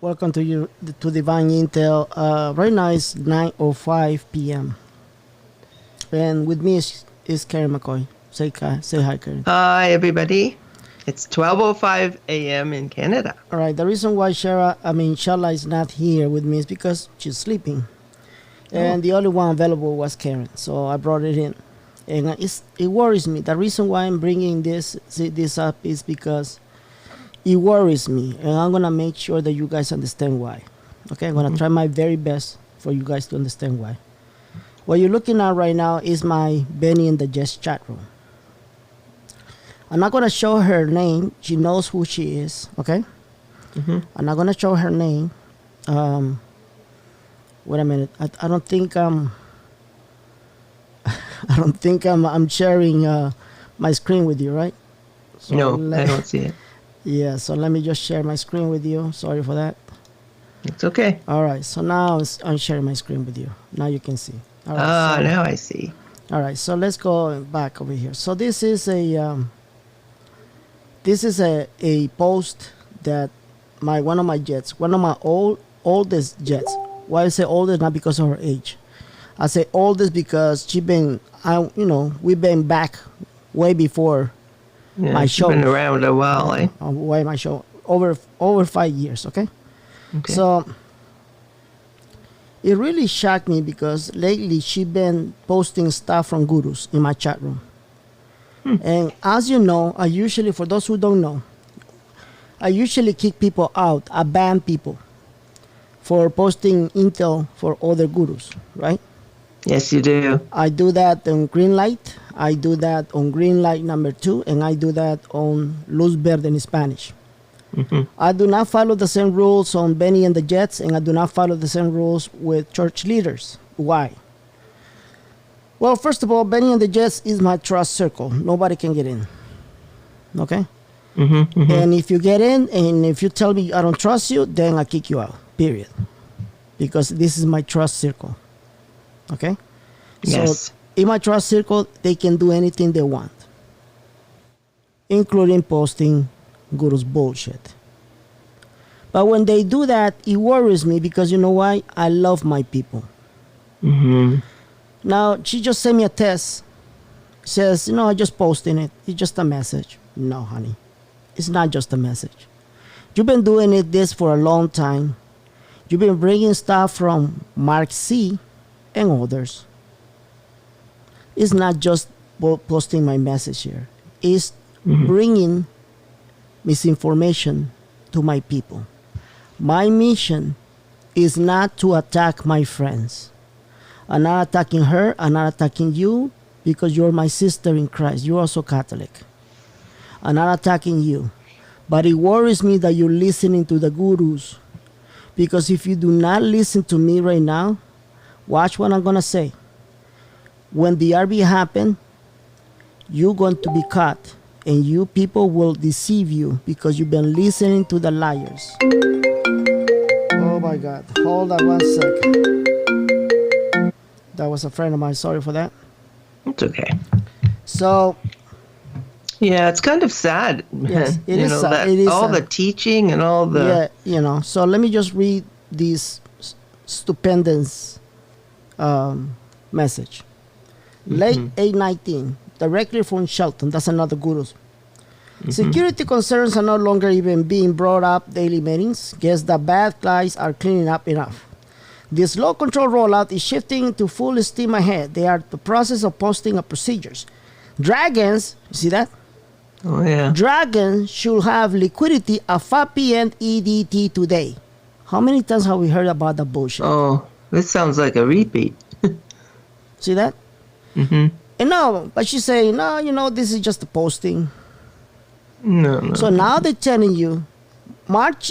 Welcome to you to Divine Intel. Right now it's 9:05 p.m. and with me is Karen McCoy. Say hi, Karen. Hi, everybody. It's 12:05 a.m. in Canada. All right. The reason why Shala is not here with me is because she's sleeping, and the only one available was Karen. So I brought it in, and it worries me. The reason why I'm bringing this up is because it worries me, and I'm gonna make sure that you guys understand why. Okay, I'm gonna try my very best for you guys to understand why. What you're looking at right now is my Benny and the Jets chat room. I'm not gonna show her name. She knows who she is. Okay. I'm not gonna show her name. Wait a minute. I don't think I don't think I'm sharing my screen with you, right? So no, I don't see it. Yeah, so let me just share my screen with you. Sorry for that. It's okay. All right, so now I'm sharing my screen with you. Now you can see. All right, now I see. All right, so let's go back over here. So this is a post that one of my oldest Jets. Why I say oldest? Not because of her age. I say oldest because we've been back way before. Yeah, my show been around a while, Why my show over 5 years, okay? So it really shocked me because lately she been posting stuff from gurus in my chat room. And as you know, I usually, for those who don't know, I usually kick people out. I ban people for posting intel for other gurus, right? Yes, you do. I do that on green light. I do that on green light number 2, and I do that on luz verde in Spanish. I do not follow the same rules on Benny and the Jets, and I do not follow the same rules with church leaders. Why? Well, first of all, Benny and the Jets is my trust circle. Nobody can get in. Okay? And if you get in, and if you tell me I don't trust you, then I kick you out, period. Because this is my trust circle. Okay? Yes. So in my trust circle, they can do anything they want, including posting gurus bullshit. But when they do that, it worries me because you know why? I love my people. Now, she just sent me a test. Says, I just posting it. It's just a message. No, honey. It's not just a message. You've been doing this for a long time. You've been bringing stuff from Mark C. and others. It's not just posting my message here. It's bringing misinformation to my people. My mission is not to attack my friends. I'm not attacking her. I'm not attacking you because you're my sister in Christ. You're also Catholic. I'm not attacking you. But it worries me that you're listening to the gurus. Because if you do not listen to me right now, watch what I'm going to say. When the RV happen, you're going to be caught. And you people will deceive you because you've been listening to the liars. Oh my God. Hold on 1 second. That was a friend of mine. Sorry for that. It's okay. So. Yeah, it's kind of sad. Yes, it is sad. It is all sad. the teaching and all the... Yeah, So let me just read this stupendous message. Late 8/19, directly from Shelton. That's another guru. Security concerns are no longer even being brought up daily meetings. Guess the bad guys are cleaning up enough. This low control rollout is shifting to full steam ahead. They are in the process of posting up procedures. Dragons, you see that? Oh, yeah. Dragons should have liquidity at 5 p.m. EDT today. How many times have we heard about the bullshit? Oh, this sounds like a repeat. See that? And no, but she's saying, no, this is just a posting. No. So now they're telling you,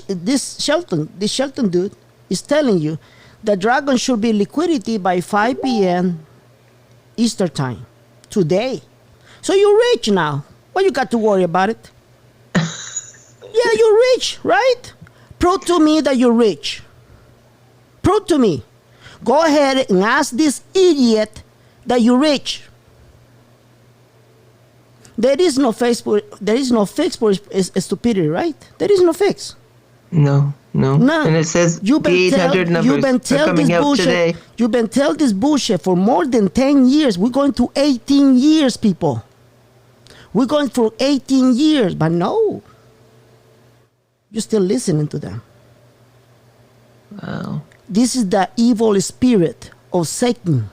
this Shelton dude is telling you the dragon should be liquidity by 5 p.m. Eastern time today. So you're rich now. What you got to worry about it? Yeah, you're rich, right? Prove to me that you're rich. Prove to me. Go ahead and ask this idiot that you're rich. There is no fix for stupidity, right? There is no fix. No. No. And it says the 800 numbers are coming out today. You've been telling this bullshit for more than 10 years. We're going to 18 years, people. We're going for 18 years, but no. You're still listening to them. Wow. This is the evil spirit of Satan.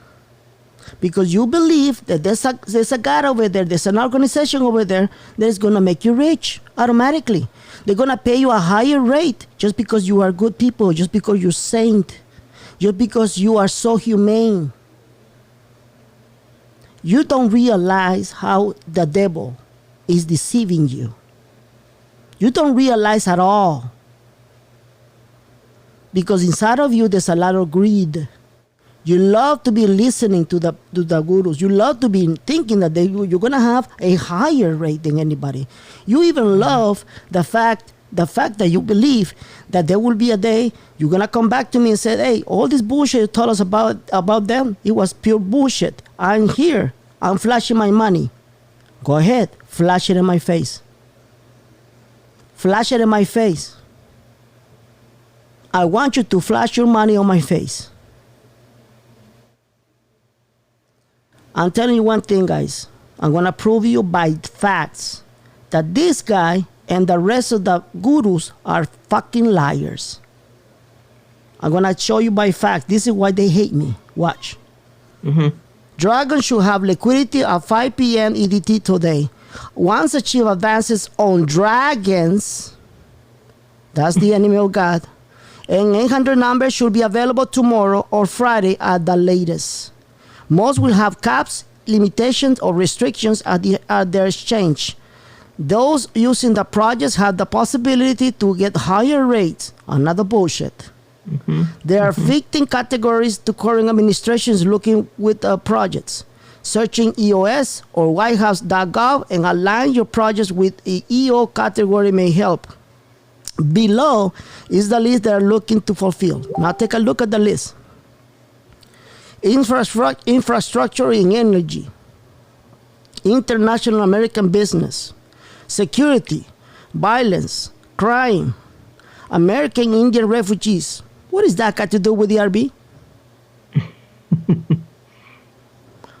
Because you believe that there's a God over there, there's an organization over there that is going to make you rich automatically. They're going to pay you a higher rate just because you are good people, just because you're saint, just because you are so humane. You don't realize how the devil is deceiving you. You don't realize at all. Because inside of you, there's a lot of greed. You love to be listening to the gurus. You love to be thinking that you're going to have a higher rate than anybody. You even love the fact that you believe that there will be a day you're going to come back to me and say, hey, all this bullshit you told us about them, it was pure bullshit. I'm here. I'm flashing my money. Go ahead. Flash it in my face. Flash it in my face. I want you to flash your money on my face. I'm telling you one thing, guys. I'm going to prove you by facts that this guy and the rest of the gurus are fucking liars. I'm going to show you by facts. This is why they hate me. Watch. Dragon should have liquidity at 5 p.m. EDT today. Once achieve advances on dragons, that's the enemy of God, and 800 numbers should be available tomorrow or Friday at the latest. Most will have caps, limitations, or restrictions at their exchange. Those using the projects have the possibility to get higher rates. Another bullshit. There are 15 categories to current administrations looking with projects. Searching EOS or whitehouse.gov and align your projects with the EO category may help. Below is the list they are looking to fulfill. Now take a look at the list. Infrastructure in energy, international American business, security, violence, crime, American Indian refugees. What is that got to do with the RB?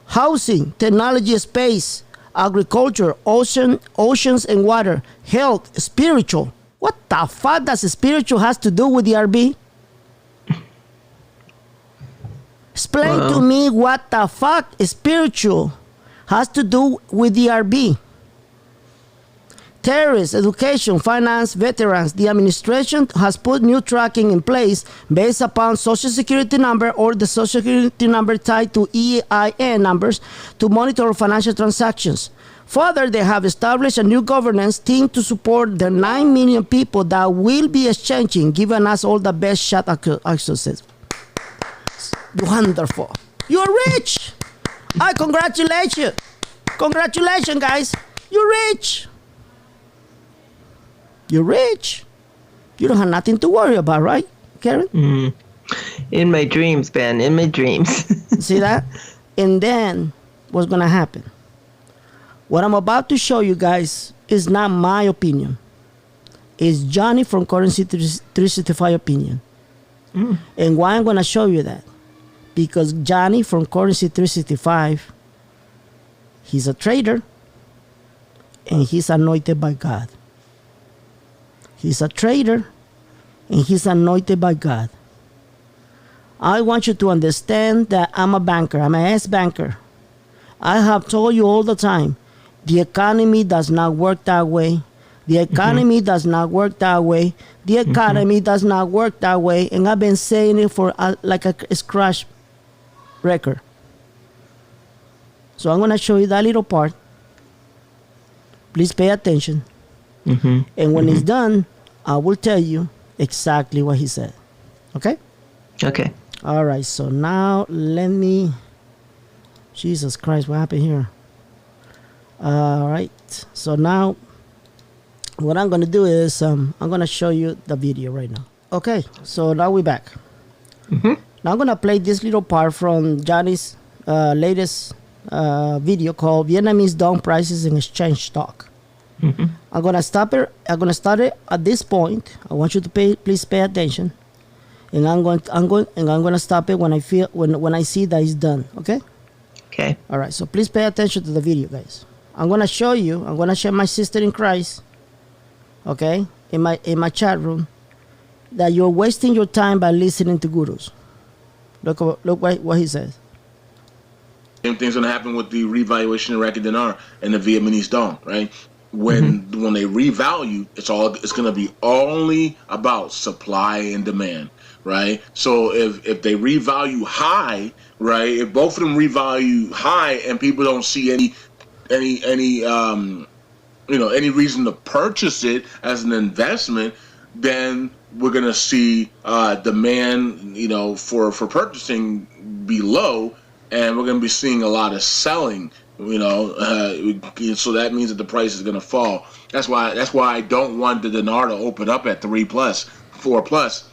Housing, technology, space, agriculture, oceans and water, health, spiritual. What the fuck does spiritual has to do with the RB? Explain to me what the fuck spiritual has to do with the RB. Terrorists, education, finance, veterans. The administration has put new tracking in place based upon social security number or the social security number tied to EIN numbers to monitor financial transactions. Further, they have established a new governance team to support the 9 million people that will be exchanging, giving us all the best shot access. Wonderful. You're rich. I congratulate you. Congratulations, guys. You're rich. You're rich. You don't have nothing to worry about, right, Karen? In my dreams, Ben. In my dreams. See that? And then what's going to happen? What I'm about to show you guys is not my opinion. It's Johnny from Currency 365 opinion. And why I'm going to show you that? Because Johnny from Currency 365, he's a trader and he's anointed by God. He's a trader and he's anointed by God. I want you to understand that I'm a banker. I'm an ex-banker. I have told you all the time, the economy does not work that way. The economy does not work that way. The economy does not work that way. And I've been saying it for like a scratch record. So I'm going to show you that little part. Please pay attention. And when it's done, I will tell you exactly what he said. Okay? Okay. All right. So now let me... Jesus Christ, what happened here? All right. So now what I'm going to do is I'm going to show you the video right now. Okay. So now we're back. Now I'm going to play this little part from Johnny's latest video called Vietnamese Down Prices in Exchange Stock. I'm gonna stop it. I'm gonna start it at this point. I want you to please pay attention, and I'm gonna stop it when I feel when I see that it's done. Okay. Okay. All right. So please pay attention to the video, guys. I'm gonna show you. I'm gonna share my sister in Christ. Okay, in my chat room, that you're wasting your time by listening to gurus. Look what he says. Same thing's gonna happen with the revaluation of Iraqi dinar and the Vietnamese dong, right? When they revalue, it's gonna be only about supply and demand, right? So if they revalue high, right? If both of them revalue high and people don't see any any reason to purchase it as an investment, then we're gonna see demand, for purchasing be low, and we're going to be seeing a lot of selling, so that means that the price is going to fall. That's why I don't want the dinar to open up at 3+, 4+,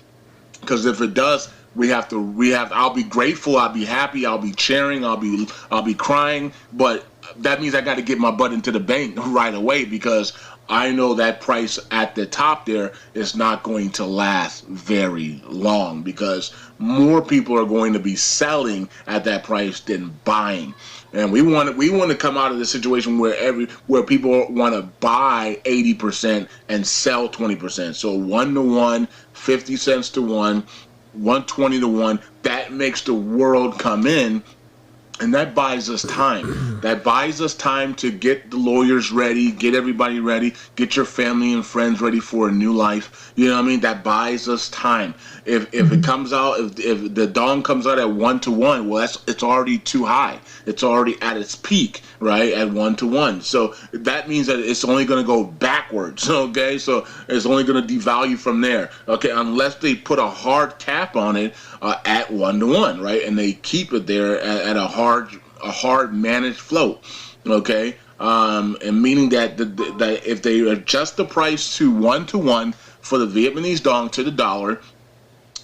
because if it does, I'll be grateful, I'll be happy, I'll be cheering, I'll be crying, but that means I got to get my butt into the bank right away, because I know that price at the top there is not going to last very long, because more people are going to be selling at that price than buying. And we want to come out of the situation where people want to buy 80% and sell 20%. So 1 to 1, 50 cents to 1, 120 to 1, that makes the world come in. And that buys us time. That buys us time to get the lawyers ready, get everybody ready, get your family and friends ready for a new life. You know what I mean? That buys us time. If it comes out, if the dong comes out at 1 to 1, well, it's already too high. It's already at its peak, right? At 1 to 1. So that means that it's only going to go backwards. Okay, so it's only going to devalue from there. Okay, unless they put a hard cap on it at 1 to 1, right? And they keep it there at a hard managed float. Okay, and meaning that that if they adjust the price to 1 to 1 for the Vietnamese dong to the dollar,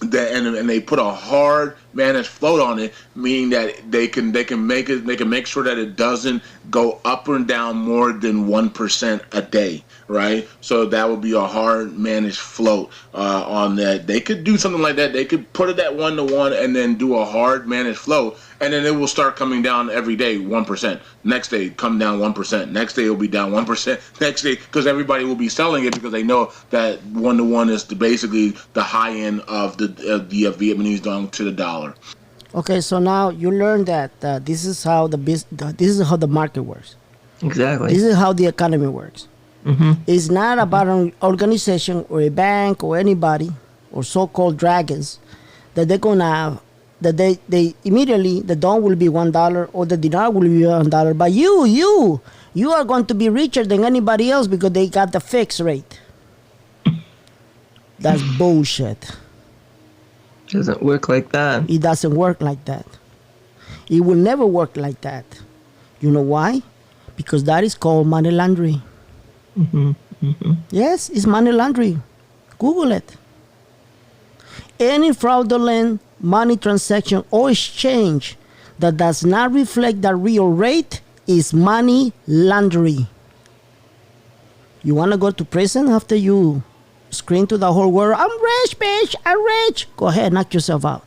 and they put a hard managed float on it, meaning that they can make sure that it doesn't go up or down more than 1% a day, right? So that would be a hard managed float on that. They could do something like that. They could put it at 1 to 1 and then do a hard managed float, and then it will start coming down every day 1%. Next day come down 1%. Next day it'll be down 1%. Next day, because everybody will be selling it because they know that 1 to 1 is basically the high end of the Vietnamese dong to the dollar. Okay, so now you learn that this is how the market works. Exactly. This is how the economy works. It's not about an organization or a bank or anybody or so-called dragons that they're gonna that they immediately the dong will be $1 or the dinar will be $1. But you are going to be richer than anybody else because they got the fixed rate. That's bullshit. Doesn't work like that. It doesn't work like that. It will never work like that. You know why? Because that is called money laundering. Yes, it's money laundering. Google it. Any fraudulent money transaction or exchange that does not reflect the real rate is money laundering. You want to go to prison after you scream to the whole world, "I'm rich, bitch, I'm rich"? Go ahead, knock yourself out.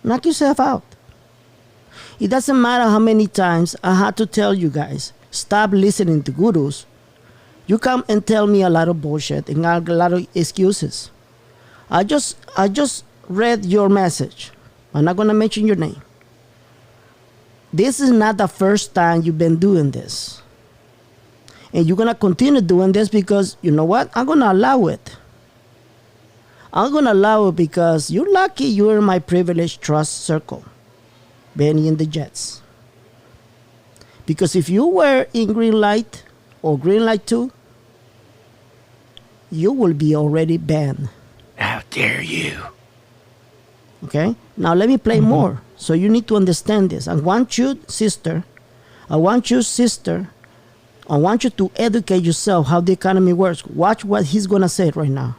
Knock yourself out. It doesn't matter how many times I had to tell you guys, stop listening to gurus. You come and tell me a lot of bullshit and a lot of excuses. I just read your message. I'm not going to mention your name. This is not the first time you've been doing this. And you're going to continue doing this because, you know what? I'm going to allow it. I'm going to allow it because you're lucky you're in my privileged trust circle. Benny and the Jets. Because if you were in green light or green light 2, you will be already banned. How dare you? Okay? Now let me play more. So you need to understand this. I want you to educate yourself how the economy works. Watch what he's going to say right now.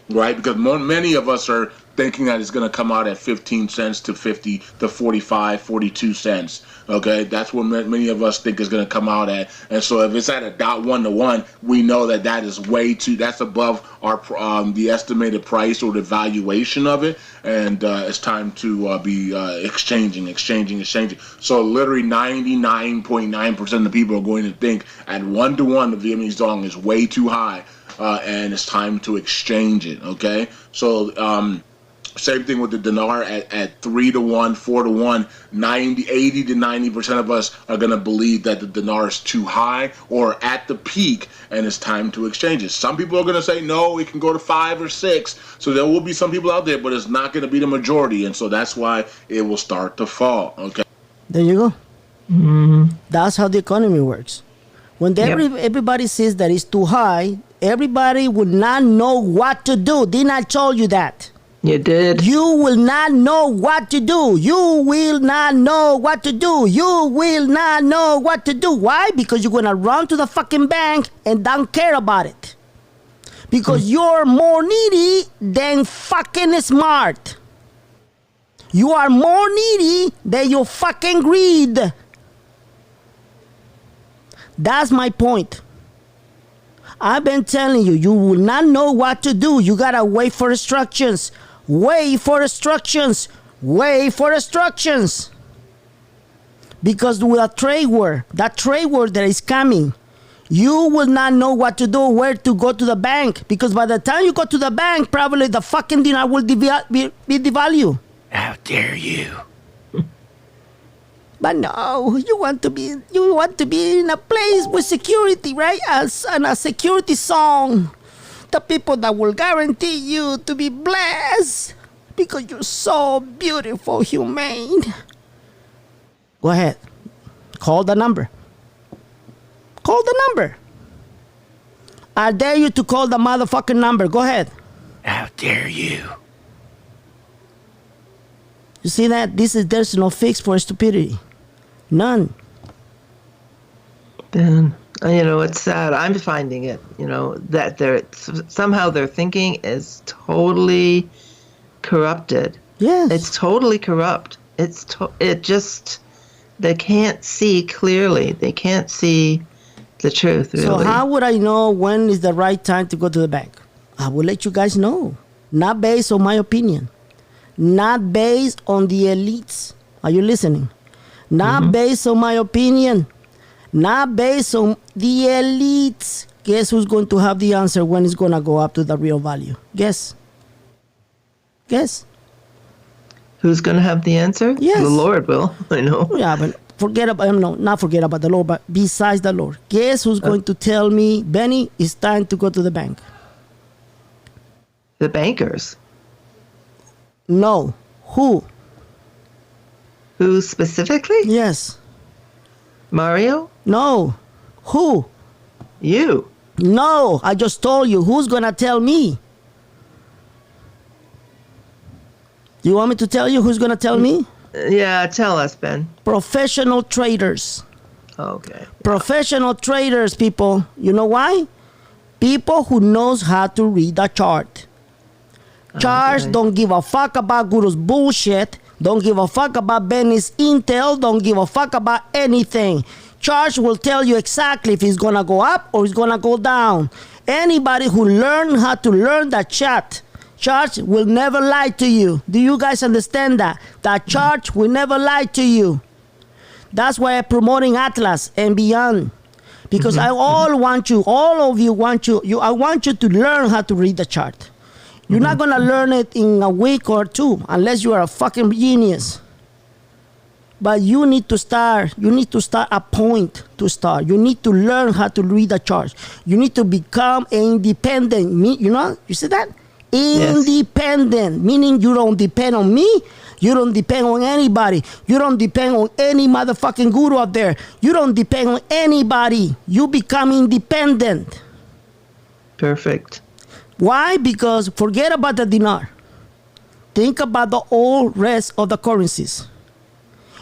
Right? Because many of us are thinking that it's going to come out at 15 cents to 50 to 45, 42 cents. Okay, that's what many of us think is going to come out at. And so if it's at a .1 to 1, we know that that is that's above our the estimated price or the valuation of it. And it's time to be exchanging. So literally 99.9% of the people are going to think at 1 to 1 the Vietnamese dong is way too high, and it's time to exchange it. Okay, so same thing with the dinar at 3 to 1, 4 to 1. 80 to 90% of us are going to believe that the dinar is too high or at the peak, and it's time to exchange it. Some people are going to say no, it can go to 5 or 6. So there will be some people out there, but it's not going to be the majority, and so that's why it will start to fall. Okay. There you go. Mm-hmm. That's how the economy works. When everybody says that it's too high, everybody would not know what to do. Didn't I tell you that? You did. You will not know what to do. You will not know what to do. You will not know what to do. Why? Because you're going to run to the fucking bank and don't care about it. Because you're more needy than fucking smart. You are more needy than your fucking greed. That's my point. I've been telling you, you will not know what to do. You gotta wait for instructions. Wait for instructions. Wait for instructions. Because with a trade war, that trade war that is coming, you will not know what to do, where to go to the bank. Because by the time you go to the bank, probably the fucking dinar will be devalued. How dare you? But no, you want to be in a place with security, right? And a security zone. The people that will guarantee you to be blessed because you're so beautiful, humane. Go ahead. Call the number. Call the number. I dare you to call the motherfucking number. Go ahead. How dare you? You see that? There's no fix for stupidity. None. Ben, it's sad. I'm finding it, that somehow their thinking is totally corrupted. Yes. It's totally corrupt. They can't see clearly. They can't see the truth, really. So how would I know when is the right time to go to the bank? I will let you guys know. Not based on my opinion. Not based on the elites. Are you listening? Not based on my opinion. Not based on the elites. Guess who's going to have the answer when it's going to go up to the real value? Guess. Guess. Who's going to have the answer? Yes. The Lord will, I know. Yeah, but not forget about the Lord, but besides the Lord. Guess who's going to tell me, Benny, it's time to go to the bank? The bankers. No. Who? Who specifically? Yes. Mario? No. Who? You. No, I just told you. Who's going to tell me? Do you want me to tell you who's going to tell me? Yeah, tell us, Ben. Professional traders. Okay. Professional traders, people. You know why? People who knows how to read a chart. Charts don't give a fuck about Guru's bullshit. Don't give a fuck about Benny's intel. Don't give a fuck about anything. Charts will tell you exactly if it's gonna go up or it's gonna go down. Anybody who learn how to learn the chart, charts will never lie to you. Do you guys understand that? That chart will never lie to you. That's why I'm promoting Atlas and beyond. Because I all of you want you. I want you to learn how to read the chart. You're not going to learn it in a week or two unless you are a fucking genius. But you need to start. You need to start a point to start. You need to learn how to read the charts. You need to become independent. You see that? Independent, meaning you don't depend on me. You don't depend on anybody. You don't depend on any motherfucking guru out there. You don't depend on anybody. You become independent. Perfect. Why? Because forget about the dinar. Think about the all rest of the currencies.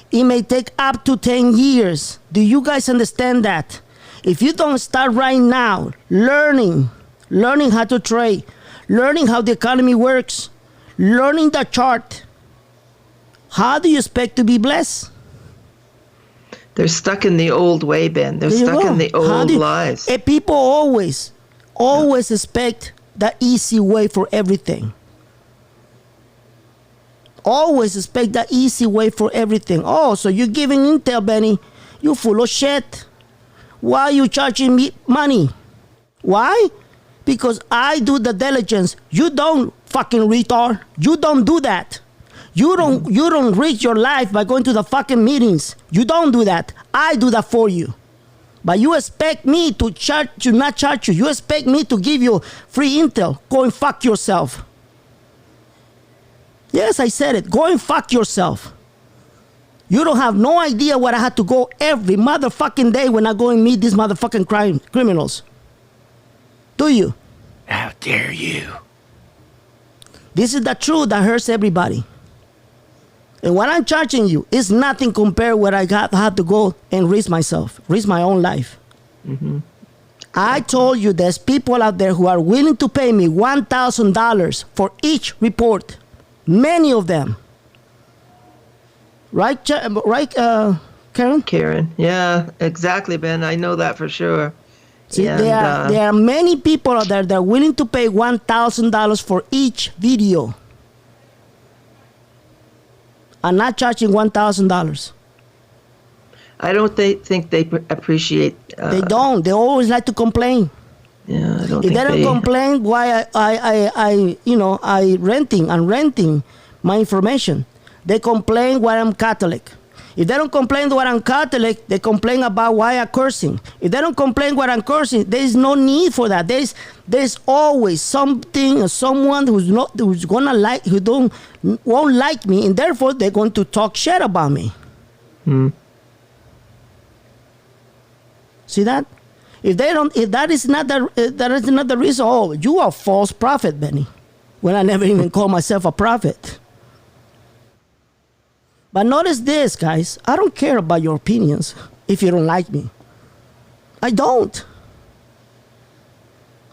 It may take up to 10 years. Do you guys understand that? If you don't start right now learning how to trade, learning how the economy works, learning the chart. How do you expect to be blessed? They're stuck in the old way, Ben. They're stuck in the old lives. People always expect the easy way for everything. Always expect the easy way for everything. Oh, so you're giving intel, Benny. You full of shit. Why are you charging me money? Why? Because I do the diligence. You don't, fucking retard. You don't do that. You don't reach your life by going to the fucking meetings. You don't do that. I do that for you. But you expect me to not charge you. You expect me to give you free intel. Go and fuck yourself. Yes, I said it. Go and fuck yourself. You don't have no idea what I had to go every motherfucking day when I go and meet these motherfucking criminals. Do you? How dare you? This is the truth that hurts everybody. And what I'm charging you is nothing compared what I had to go and risk myself, risk my own life. Mm-hmm. I told you there's people out there who are willing to pay me $1,000 for each report. Many of them. Right, Karen? Karen, yeah, exactly, Ben. I know that for sure. See, And, there are many people out there that are willing to pay $1,000 for each video. I'm not charging $1,000. I don't think they appreciate. They don't. They always like to complain. Yeah, I don't If think they don't complain, why I'm renting my information. They complain why I'm Catholic. If they don't complain why I'm Catholic, they complain about why I'm cursing. If they don't complain why I'm cursing, there is no need for that. There's always something or someone won't like me, and therefore they're going to talk shit about me. See that? If that is not the reason. Oh, you are a false prophet, Benny. When I never even call myself a prophet. But notice this, guys. I don't care about your opinions if you don't like me. I don't.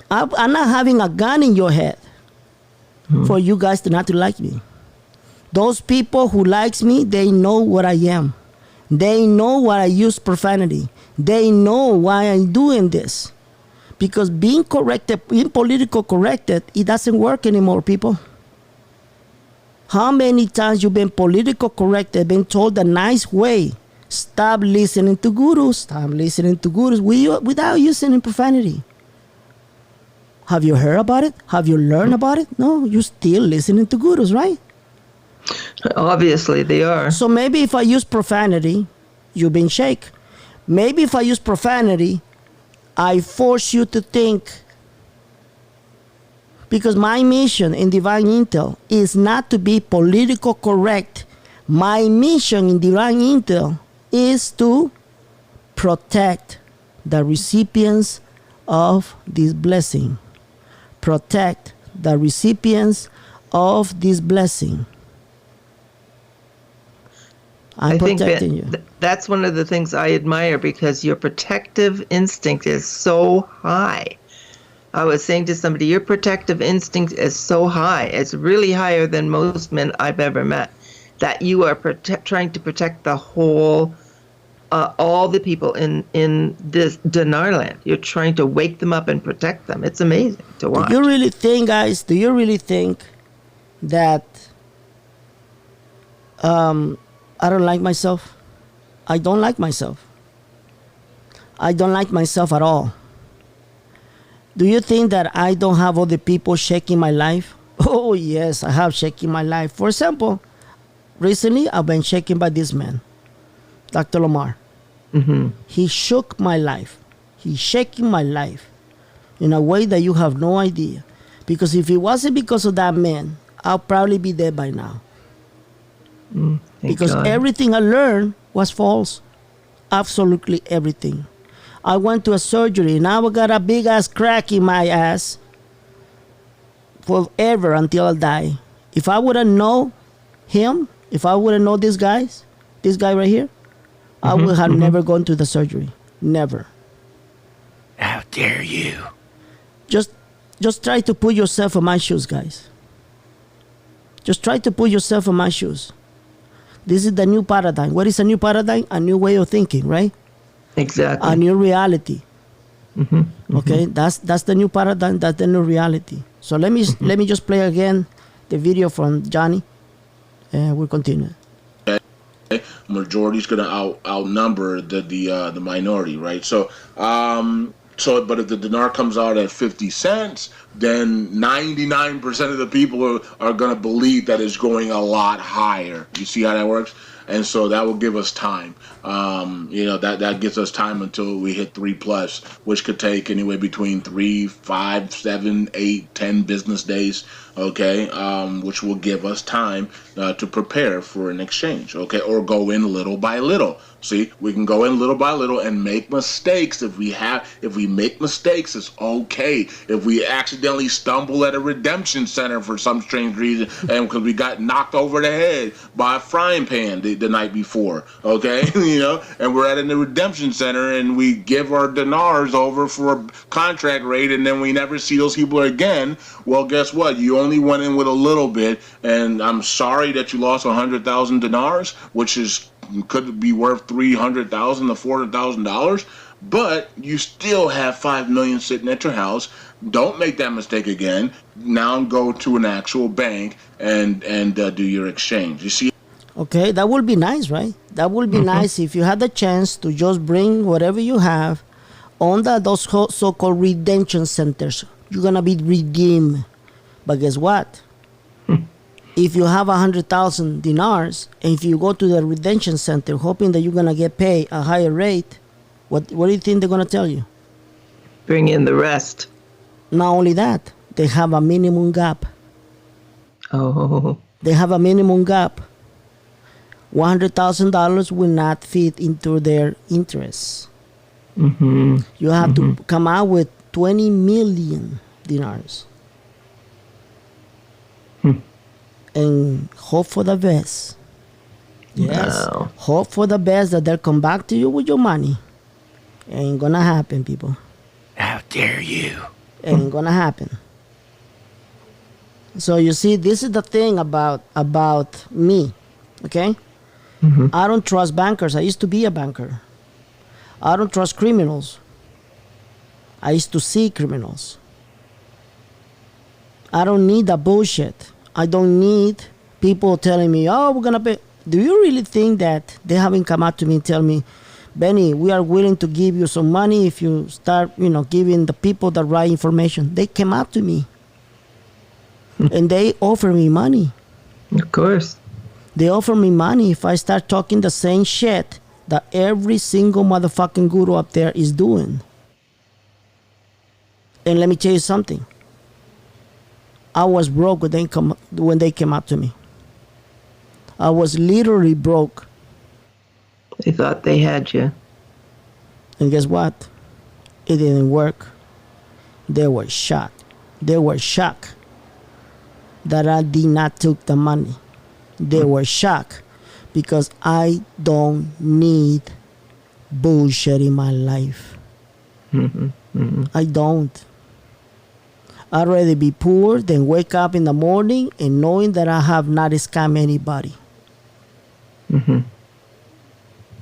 I'm not having a gun in your head for you guys to not to like me. Those people who likes me, they know what I am. They know why I use profanity. They know why I'm doing this. Because being political corrected, it doesn't work anymore, people. How many times you've been political corrected, been told the nice way, stop listening to gurus, without using profanity? Have you heard about it? Have you learned about it? No, you're still listening to gurus, right? Obviously, they are. So maybe if I use profanity, you've been shaken. Maybe if I use profanity, I force you to think. Because my mission in Divine Intel is not to be political correct. My mission in Divine Intel is to protect the recipients of this blessing. Protect the recipients of this blessing. I'm protecting you. That's one of the things I admire, because your protective instinct is so high. I was saying to somebody, your protective instinct is so high. It's really higher than most men I've ever met. That you are trying to protect the whole, all the people in this Dinarland. You're trying to wake them up and protect them. It's amazing to watch. Do you really think, guys, that I don't like myself? I don't like myself. I don't like myself at all. Do you think that I don't have other people shaking my life? Oh, yes, I have shaking my life. For example, recently I've been shaken by this man, Dr. Lamar. Mm-hmm. He shook my life. He's shaking my life in a way that you have no idea. Because if it wasn't because of that man, I'll probably be dead by now. Because God. Everything I learned was false. Absolutely everything. I went to a surgery and I got a big ass crack in my ass forever until I die. If I wouldn't know him, if I wouldn't know this guy right here, I would have never gone to the surgery. Never. How dare you? Just try to put yourself in my shoes, guys. Just try to put yourself in my shoes. This is the new paradigm. What is a new paradigm? A new way of thinking, right? Exactly. A new reality. Okay, that's the new paradigm. That's the new reality. So let me just play again the video from Johnny, and we'll continue. Majority's going to outnumber the minority, right? But if the dinar comes out at 50 cents, then 99% of the people are going to believe that it's going a lot higher. You see how that works? And so that will give us time. That gives us time until we hit 3+, which could take anywhere between 3, 5, 7, 8, 10 business days. Okay, which will give us time to prepare for an exchange. Okay, or go in little by little. See, we can go in little by little and make mistakes. If we make mistakes, it's okay. If we accidentally stumble at a redemption center for some strange reason, and because we got knocked over the head by a frying pan the night before, okay, and we're at a redemption center and we give our dinars over for a contract rate, and then we never see those people again. Well, guess what? You only went in with a little bit, and I'm sorry that you lost 100,000 dinars, which could be worth $300,000 to $400,000, but you still have 5 million sitting at your house. Don't make that mistake again. Now go to an actual bank and do your exchange. You see? Okay, that would be nice, right? That would be nice if you had the chance to just bring whatever you have on those so-called redemption centers. You're gonna be redeemed. But guess what? If you have 100,000 dinars, and if you go to the redemption center hoping that you're gonna get paid a higher rate, what do you think they're gonna tell you? Bring in the rest. Not only that, they have a minimum gap. Oh. They have a minimum gap. $100,000 will not fit into their interests. You have to come out with 20 million dinars. And hope for the best. Yes. Wow. Hope for the best that they'll come back to you with your money. Ain't gonna happen, people. How dare you? Ain't gonna happen. So you see, this is the thing about me. Okay? I don't trust bankers. I used to be a banker. I don't trust criminals. I used to see criminals. I don't need that bullshit. I don't need people telling me, oh, we're going to pay. Do you really think that they haven't come out to me and tell me, Benny, we are willing to give you some money if you start, giving the people the right information? They came up to me. And they offer me money. Of course. They offer me money if I start talking the same shit that every single motherfucking guru up there is doing. And let me tell you something. I was broke when they came up to me. I was literally broke. They thought they had you. And guess what? It didn't work. They were shocked. They were shocked that I did not take the money. They were shocked because I don't need bullshit in my life. I don't. I'd rather be poor than wake up in the morning and knowing that I have not scammed anybody.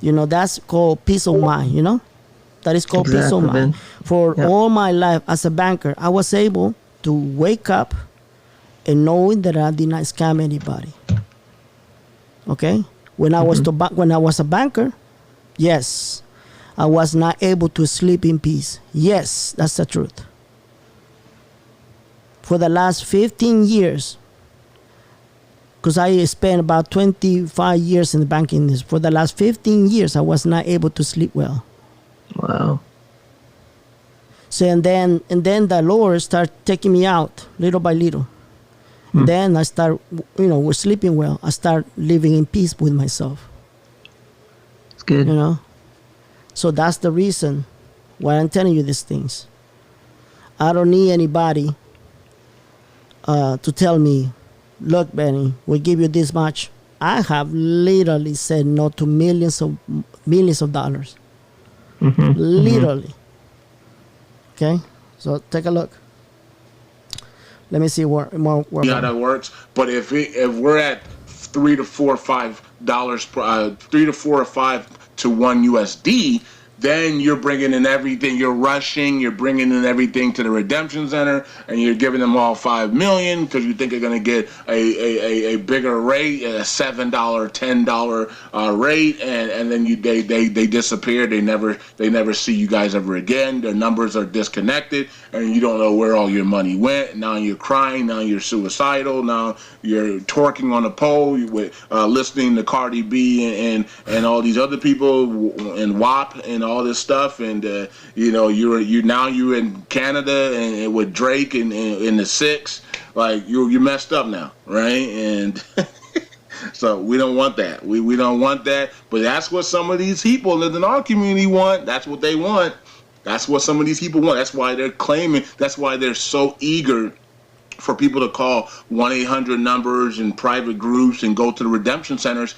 That's called peace of mind, That is called peace of mind. For all my life as a banker, I was able to wake up and knowing that I did not scam anybody. Okay? When I was a banker, yes, I was not able to sleep in peace. Yes, that's the truth. For the last 15 years, because I spent about 25 years in the banking industry, for the last 15 years, I was not able to sleep well. Wow. So and then the Lord started taking me out little by little. Then I start, with sleeping well. I start living in peace with myself. It's good. So that's the reason why I'm telling you these things. I don't need anybody to tell me, look, Benny, we'll give you this much. I have literally said no to millions of dollars. Literally. Okay? So take a look. Let me see where Yeah, that works. But if we're at $3 to $4 or $5, 3 to 4 or 5 to 1 USD, then you're bringing in everything. You're rushing. You're bringing in everything to the redemption center, and you're giving them all 5 million because you think you're going to get a bigger rate, a $7, $10 rate, and then they disappear. They never see you guys ever again. Their numbers are disconnected, and you don't know where all your money went. Now you're crying. Now you're suicidal. Now you're twerking on a pole with listening to Cardi B and all these other people and WAP and all this stuff, and you're in Canada and with Drake and in the six, like you messed up now, right? And so we don't want that. We don't want that. But that's what some of these people in our community want. That's what they want. That's what some of these people want. That's why they're claiming. That's why they're so eager for people to call 1-800 numbers and private groups and go to the redemption centers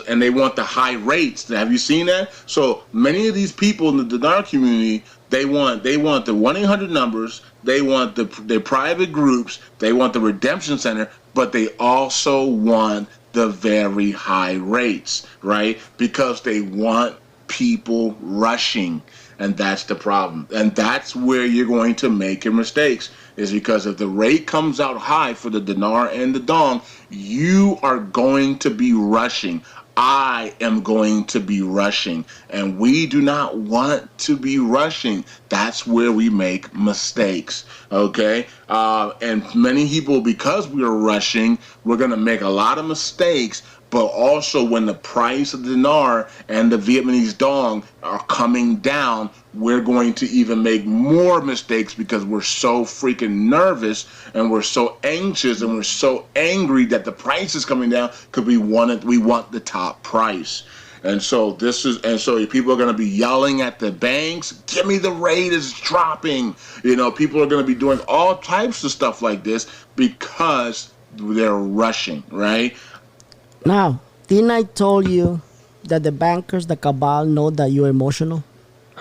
and they want the high rates. Have you seen that? So many of these people in the Dinar community, they want the 1-800 numbers, they want the private groups, they want the redemption center, but they also want the very high rates, right? Because they want people rushing. And that's the problem. And that's where you're going to make your mistakes, is because if the rate comes out high for the dinar and the dong, you are going to be rushing. I am going to be rushing. And we do not want to be rushing. That's where we make mistakes. Okay? And many people, because we are rushing, we're going to make a lot of mistakes. But also when the price of the dinar and the Vietnamese dong are coming down, we're going to even make more mistakes because we're so freaking nervous and we're so anxious and we're so angry that the price is coming down because we want the top price. And so people are going to be yelling at the banks, give me the rate, it's dropping. People are going to be doing all types of stuff like this because they're rushing, right? Now, didn't I told you that the bankers, the cabal, know that you're emotional?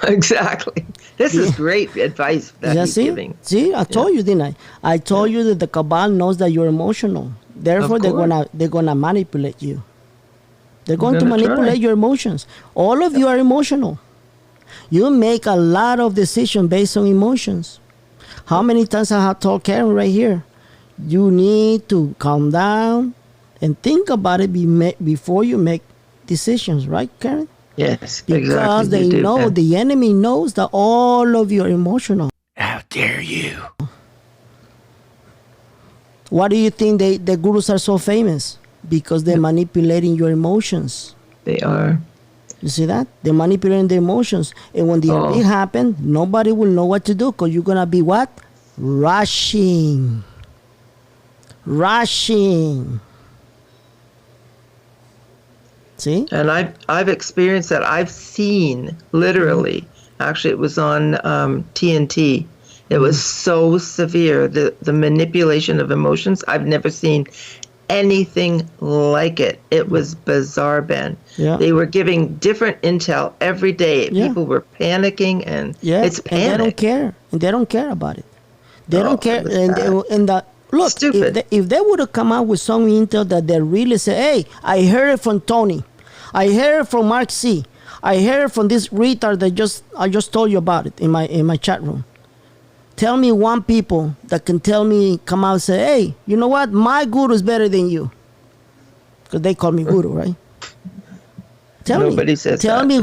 Exactly. This is great advice that he's giving. See, I told you, didn't I? I told you that the cabal knows that you're emotional. Therefore, they're gonna manipulate you. They're going to manipulate your emotions. All of you are emotional. You make a lot of decisions based on emotions. How many times I have told Karen right here, you need to calm down and think about it before you make decisions, right, Karen? Yes, because exactly. They know, the enemy knows that all of you are emotional. How dare you? Why do you think the gurus are so famous? Because they're manipulating your emotions. They are. You see that? They're manipulating the emotions. And when the event happens, nobody will know what to do because you're going to be what? Rushing. See? And I've experienced that. I've seen, literally, actually it was on TNT. It was so severe, the manipulation of emotions. I've never seen anything like it. It was bizarre, Ben. Yeah. They were giving different intel every day. Yeah. People were panicking, and it's panic. And they don't care. And they don't care about it. They don't care. Look, if they would have come out with some intel that they really say, hey, I heard it from Tony. I heard it from Mark C. I heard it from this retard that I just told you about it in my chat room. Tell me one people that can come out and say, hey, you know what? My guru is better than you. Because they call me guru, right? Tell me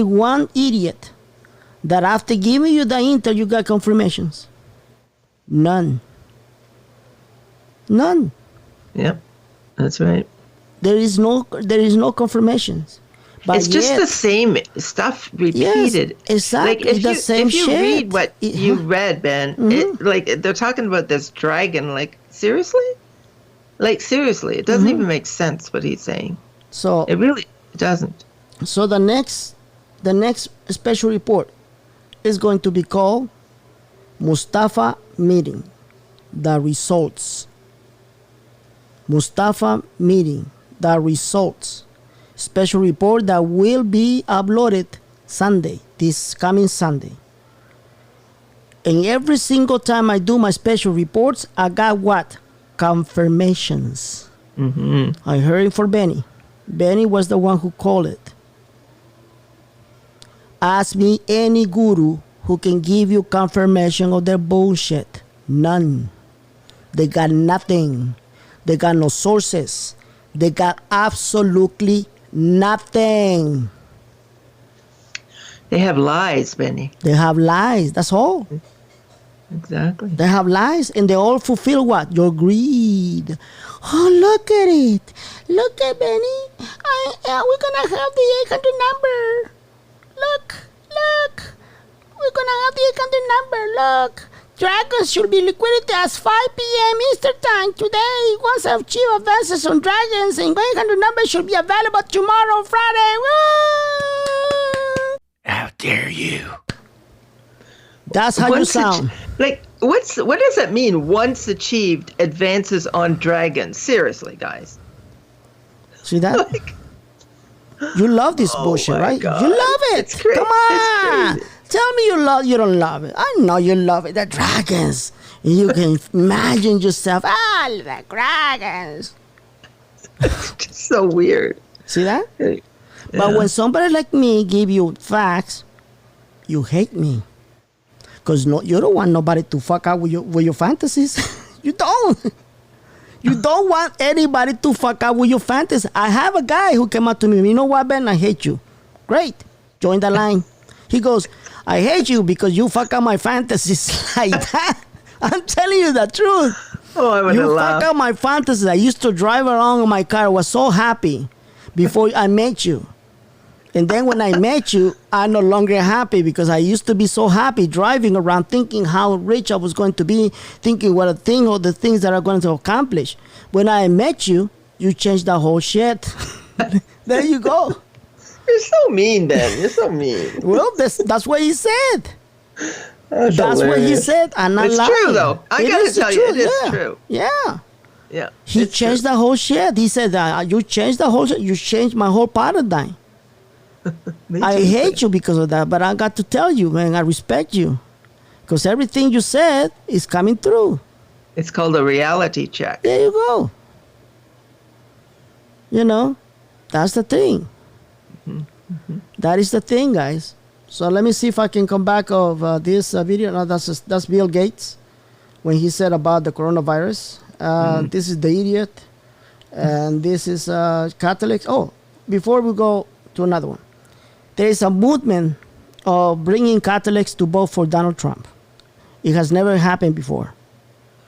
one idiot that after giving you the intel, you got confirmations. None. Yep, that's right. There is no confirmations. But it's just the same stuff repeated. Yes, exactly. Like if you read what you read, Ben, they're talking about this dragon. Like seriously, it doesn't even make sense what he's saying. So it really doesn't. So the next special report is going to be called Mustafa Meeting. The results. Mustafa Meeting. The results. Special report that will be uploaded this coming Sunday. And every single time I do my special reports, I got what? Confirmations. I heard it from Benny. Benny was the one who called it. Ask me any guru who can give you confirmation of their bullshit. None. They got nothing. They got no sources. They got absolutely nothing. They have lies, Benny. They have lies. That's all. Exactly. They have lies, and they all fulfill what? Your greed. Oh, look at it. Look at Benny. We're going to have the 800 number. Look. We're going to have the 800 number. Look. Dragons should be liquidated as 5 p.m. Eastern Time today. Once I've achieved advances on dragons, and 800 number should be available tomorrow, Friday. Woo! How dare you? That's how you sound. What does that mean? Once achieved, advances on dragons. Seriously, guys. See that? You love this bullshit, right? God. You love it. It's crazy. Come on. It's crazy. Tell me you don't love it. I know you love it. The dragons. You can imagine yourself. The dragons. It's just so weird. See that? Yeah. But when somebody like me give you facts, you hate me. Because you don't want nobody to fuck out with your fantasies. You don't. You don't want anybody to fuck out with your fantasies. I have a guy who came up to me. You know what, Ben? I hate you. Great. Join the line. He goes, I hate you because you fuck up my fantasies like that. I'm telling you the truth. Oh, I would have You laughed. fuck up my fantasies. I used to drive around in my car. I was so happy before I met you. And then when I met you, I'm no longer happy because I used to be so happy driving around thinking how rich I was going to be, thinking what a thing or the things that I'm going to accomplish. When I met you, you changed the whole shit. There you go. You're so mean, Ben. You're so mean. Well, that's what he said. That's That's what he hilarious. said. I'm not It's lying. true, though. I It gotta is the tell you, it truth, is yeah. true. Yeah. Yeah. He it's changed true. the whole shit. He said, you changed the whole shit. You changed my whole paradigm. Me I too. hate you because of that, but I got to tell you, man, I respect you. Because everything you said is coming through. It's called a reality check. There you go. You know, that's the thing. That is the thing, guys. So let me see if I can come back of this video. No, that's Bill Gates when he said about the coronavirus. This is the idiot. And this is Catholics. Oh, before we go to another one. There is a movement of bringing Catholics to vote for Donald Trump. It has never happened before.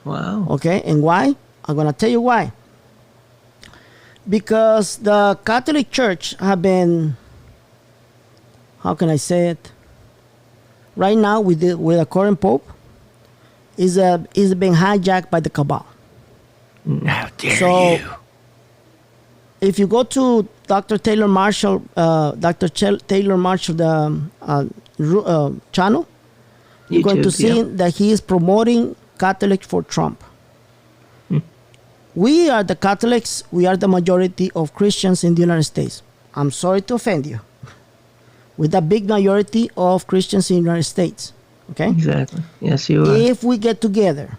Wow. Okay, and why? I'm going to tell you why. Because the Catholic Church have been, how can I say it? Right now, with the current Pope, is being hijacked by the cabal. How dare So, you? if you go to Dr. Taylor Marshall, Taylor Marshall, the channel, you're going to YouTube, see yeah. that he is promoting Catholics for Trump. We are the Catholics. We are the majority of Christians in the United States. I'm sorry to offend you. We're the big majority of Christians in the United States. Okay? Exactly. Yes, you are. If we get together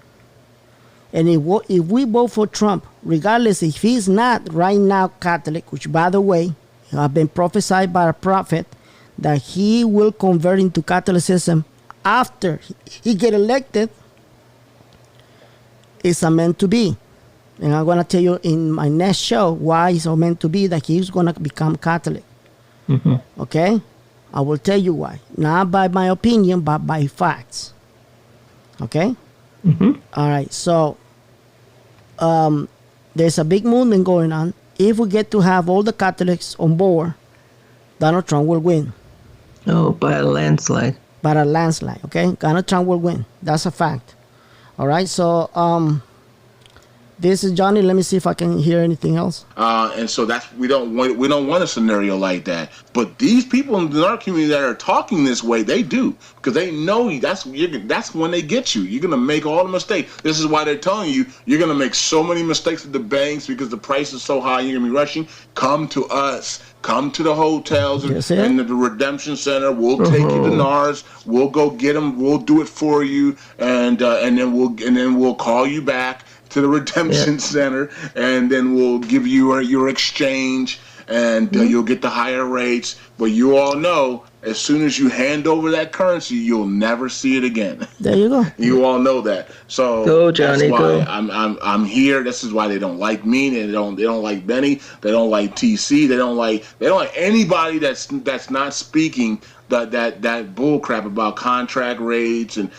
and if we vote for Trump, regardless if he's not right now Catholic, which by the way, have been prophesied by a prophet that he will convert into Catholicism after he get elected, it's a meant to be. And I'm going to tell you in my next show why it's a meant to be that he's going to become Catholic. Okay? I will tell you why. Not by my opinion, but by facts. Okay? All right. So, there's a big movement going on. If we get to have all the Catholics on board, Donald Trump will win. Oh, by a landslide. By a landslide, okay? Donald Trump will win. That's a fact. All right. So, this is Johnny. Let me see if I can hear anything else. And so we don't want a scenario like that. But these people in our community that are talking this way, they do, because they know that's when they get you. You're gonna make all the mistakes. This is why they're telling you you're gonna make so many mistakes at the banks because the price is so high. You're gonna be rushing. Come to us. come to the hotels You see it? and the redemption center. We'll take you to NARS. We'll go get them. We'll do it for you, and then we'll call you back to the redemption center, and then we'll give you your exchange, and you'll get the higher rates. But you all know, as soon as you hand over that currency, you'll never see it again. There you go. You all know that. So Go, Johnny, that's why go. I'm here. This is why they don't like me. They don't like Benny. They don't like TC. They don't like anybody that's not speaking that bull crap about contract rates and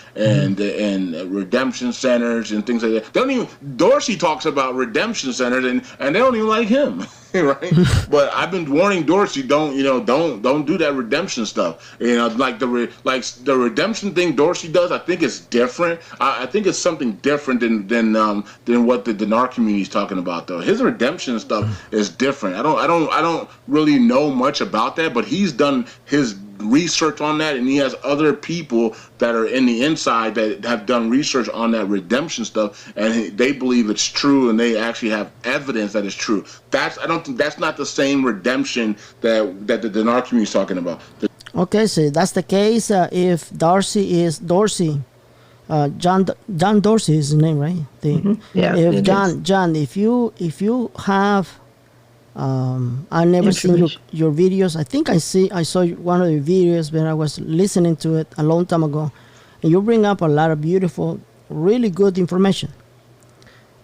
redemption centers and things like that. They don't even Dorsey talks about redemption centers and they don't even like him. Right? But I've been warning Dorsey, don't do that redemption stuff. Like the redemption thing Dorsey does, I think it's different. I think it's something different than what the Dinar community is talking about, though. His redemption stuff is different. I don't really know much about that, but he's done his research on that, and he has other people that are in the inside that have done research on that redemption stuff, and they believe it's true, and they actually have evidence that it's true. I don't think that's not the same redemption that the Dinar community is talking about. Okay, so that's the case. If Dorsey is Dorsey, John Dorsey is his name, right? Yeah. If John, if you have, I never seen your videos. I think I saw one of your videos when I was listening to it a long time ago, and you bring up a lot of beautiful, really good information.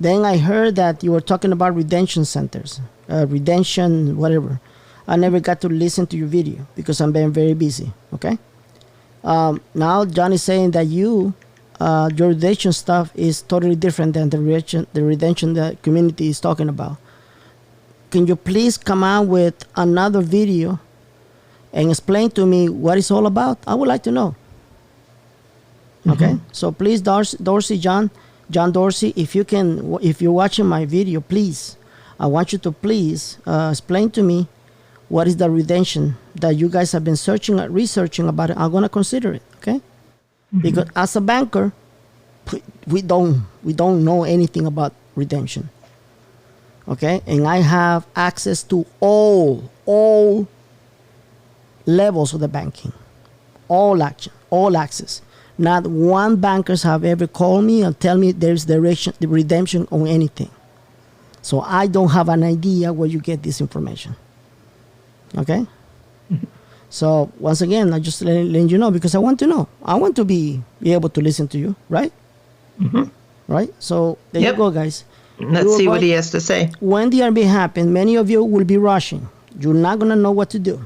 Then I heard that you were talking about redemption centers, redemption, whatever. I never got to listen to your video because I'm being very busy. Okay. Now John is saying that your redemption stuff is totally different than the redemption that community is talking about. Can you please come out with another video and explain to me what it's all about? I would like to know. Okay, so please, Dorsey, John Dorsey, if you're watching my video, please, I want you to please explain to me what is the redemption that you guys have been researching about it. I'm gonna consider it, okay? Because as a banker, we don't know anything about redemption. Okay, and I have access to all levels of the banking, all access. Not one bankers have ever called me and tell me there's the redemption on anything. So I don't have an idea where you get this information. Okay, so once again, I just letting you know because I want to know. I want to be able to listen to you, right? Right. So there you go, guys. Let's see what he has to say. When the RB happens, many of you will be rushing. You're not going to know what to do.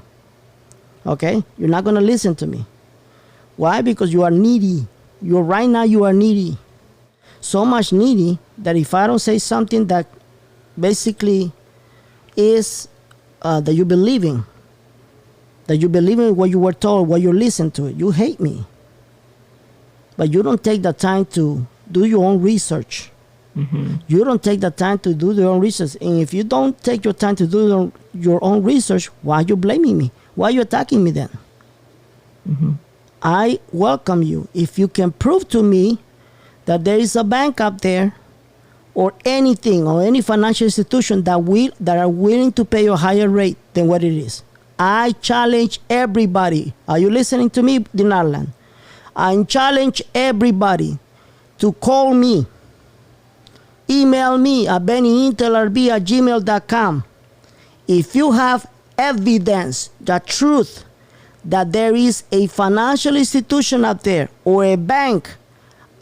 Okay? You're not going to listen to me. Why? Because you are needy. Right now you are needy. So much needy that if I don't say something that basically is that you believe in what you were told, what you listen to it, you hate me. But you don't take the time to do your own research. You don't take the time to do your own research. And if you don't take your time to do your own research, why are you blaming me? Why are you attacking me then? I welcome you. If you can prove to me that there is a bank up there or anything or any financial institution that are willing to pay a higher rate than what it is, I challenge everybody. Are you listening to me, Dinarland? I challenge everybody to call me. Email me at bennyintelrb@gmail.com. If you have evidence, the truth, that there is a financial institution out there or a bank,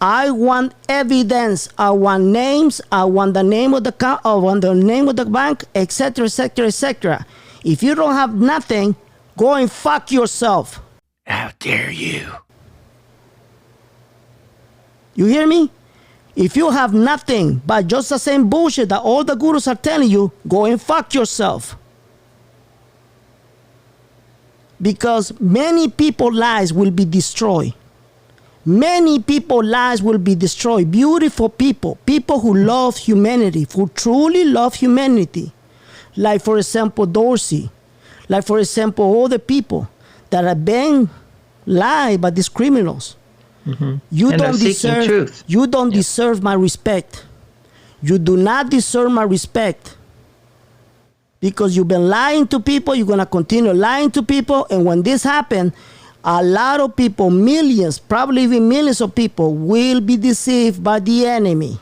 I want evidence. I want names. I want the name of the bank, etc., etc., etc. If you don't have nothing, go and fuck yourself. How dare you? You hear me? If you have nothing but just the same bullshit that all the gurus are telling you, go and fuck yourself. Because many people's lives will be destroyed. Many people's lives will be destroyed. Beautiful people who love humanity, who truly love humanity. Like, for example, Dorsey. Like, for example, all the people that have been lied by these criminals. You don't deserve my respect. You do not deserve my respect. Because you've been lying to people, you're going to continue lying to people. And when this happens, a lot of people, millions, probably even millions of people, will be deceived by the enemy.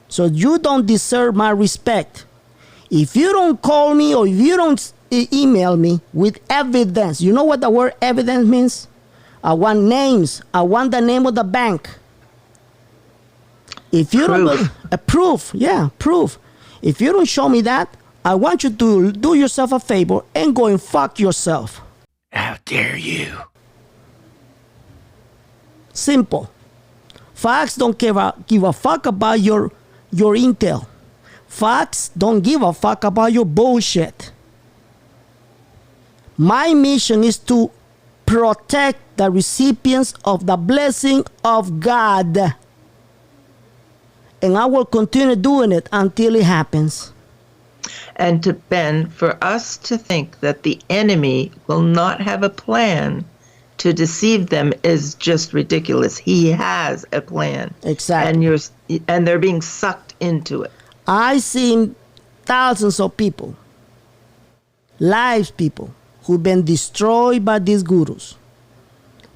So you don't deserve my respect. If you don't call me or if you don't email me with evidence, you know what the word evidence means? I want names. I want the name of the bank. If you don't, proof, yeah, proof. If you don't show me that, I want you to do yourself a favor and go and fuck yourself. How dare you? Simple. Fox don't give a fuck about your intel. Fox don't give a fuck about your bullshit. My mission is to protect the recipients of the blessing of God. And I will continue doing it until it happens. And to Ben, for us to think that the enemy will not have a plan to deceive them is just ridiculous. He has a plan. Exactly. And they're being sucked into it. I've seen thousands of people, lives people, who've been destroyed by these gurus.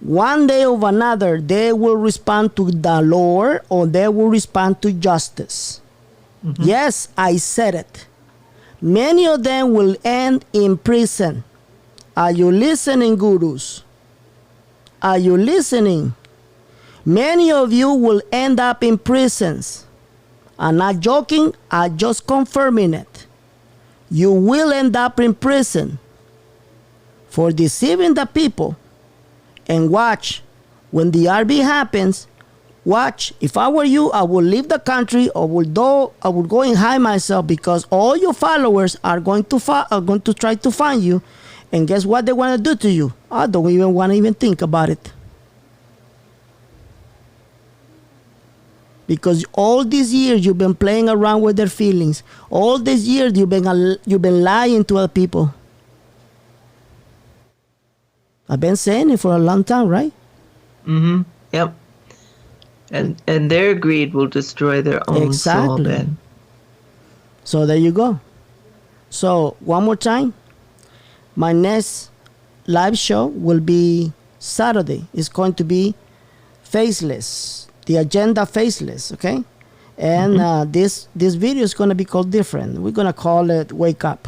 One day or another, they will respond to the Lord or they will respond to justice. Mm-hmm. Yes, I said it. Many of them will end in prison. Are you listening, gurus? Are you listening? Many of you will end up in prisons. I'm not joking, I'm just confirming it. You will end up in prison for deceiving the people. And watch, when the RB happens, watch, if I were you, I would leave the country or I would go and hide myself, because all your followers are going to try to find you. And guess what they want to do to you? I don't even want to even think about it. Because all these years you've been playing around with their feelings. All these years you've been lying to other people. I've been saying it for a long time, right? Mm-hmm. Yep. And their greed will destroy their own soul, Ben. So there you go. So one more time, my next live show will be Saturday. It's going to be faceless, the agenda faceless, okay? And this video is going to be called different. We're going to call it Wake Up.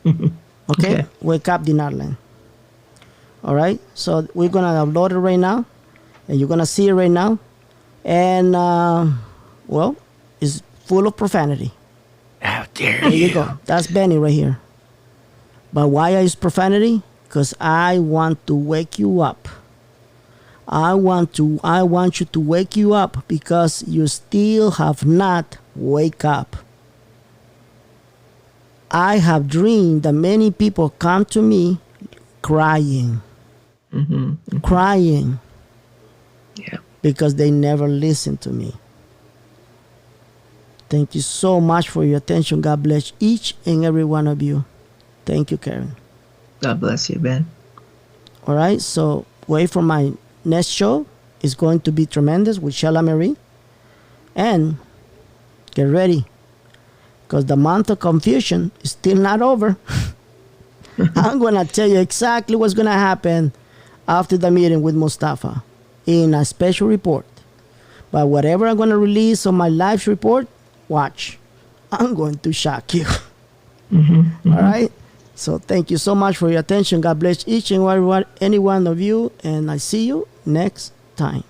Okay? Wake Up Dinarland. All right, so we're gonna upload it right now, and you're gonna see it right now, and well, it's full of profanity. How dare There you? you go. That's Benny right here. But why I use profanity? Because I want to wake you up. I want you to wake you up, because you still have not wake up. I have dreamed that many people come to me crying. Crying. Yeah. Because they never listen to me. Thank you so much for your attention. God bless each and every one of you. Thank you, Karen. God bless you, Ben. All right, so wait for my next show. It's going to be tremendous with Shella Marie. And get ready, because the month of confusion is still not over. I'm going to tell you exactly what's going to happen after the meeting with Mustafa in a special report. But whatever I'm going to release on my live report, watch. I'm going to shock you. All right? So thank you so much for your attention. God bless each and every one of you. And I see you next time.